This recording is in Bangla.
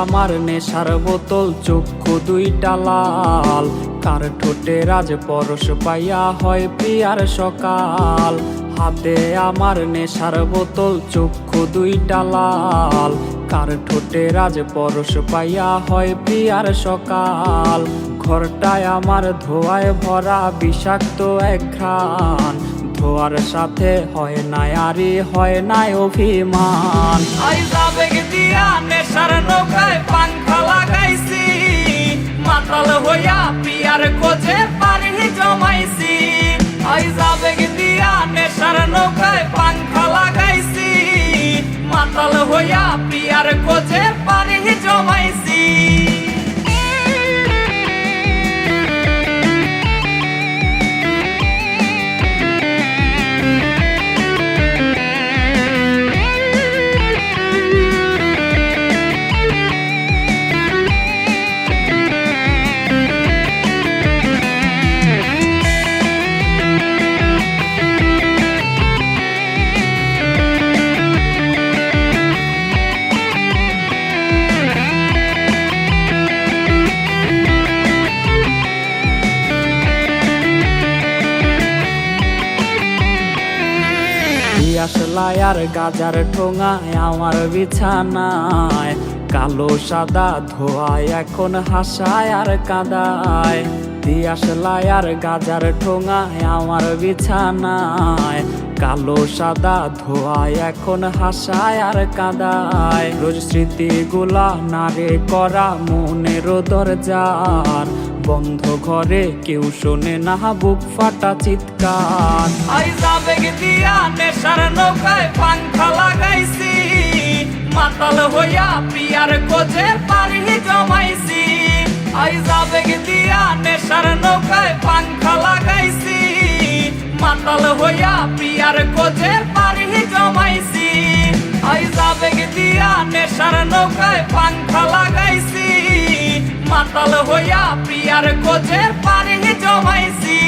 আমার নেশার বোতল, চক্ষু দুইটা লাল। কার ঠোঁটে রাজ পরশ পাইয়া হয় প্রিয়ার সকাল। হাতে আমার নেশার বোতল, চক্ষু দুইটা লাল। কার ঠোঁটে রাজ পরশ পাইয়া হয় প্রিয়ার সকাল। ঘরটায় আমার ধোঁয়ায় ভরা বিষাক্ত এক ঘ্রাণ। ধোয়ার সাথে হয় না আরে হয় না অভিমান। আবেগ দিয়া নেশার নৌকায় পাংখা লাগাইছি, মাতাল হইয়া পিয়ার খোঁজে পানি জমাইছি। আবেগ দিয়া নেশার নৌকায় পাংখা লাগাইছি, মাতাল হইয়া পিয়ার খোঁজে পানি জমাইছি। আসলাই আর গাজার ঠোঙায় আমার বিছানায়, কালো সাদা ধোয়ায় এখন হাসায় আর কাদায়। দিয়াশলাই আর গাজার ঠোঙায় আমার বিছানায়, কালো সাদা ধোয়ায় এখন হাসায় আর কাদায়। রোজ স্মৃতিগুলা নারে করা মনের দরজার, বন্ধ ঘরে কেউ শোনে না বুক ফাটা চিৎকার। আবেগ দিয়া নেশার নৌকায় পাংখা লাগাইছি, মাতাল হইয়া পিয়ার খোঁজে পানি জমাইছি। আবেগ দিয়া নেশার নৌকায় পাংখা লাগাইছি, মাতাল হইয়া পিয়ার খোঁজে পানি জমাইছি। আবেগ দিয়া নেশার নৌকায় পাংখা লাগাইছি, মাতাল হইয়া প্রিয়ার খোঁজে পানি জমাইছি।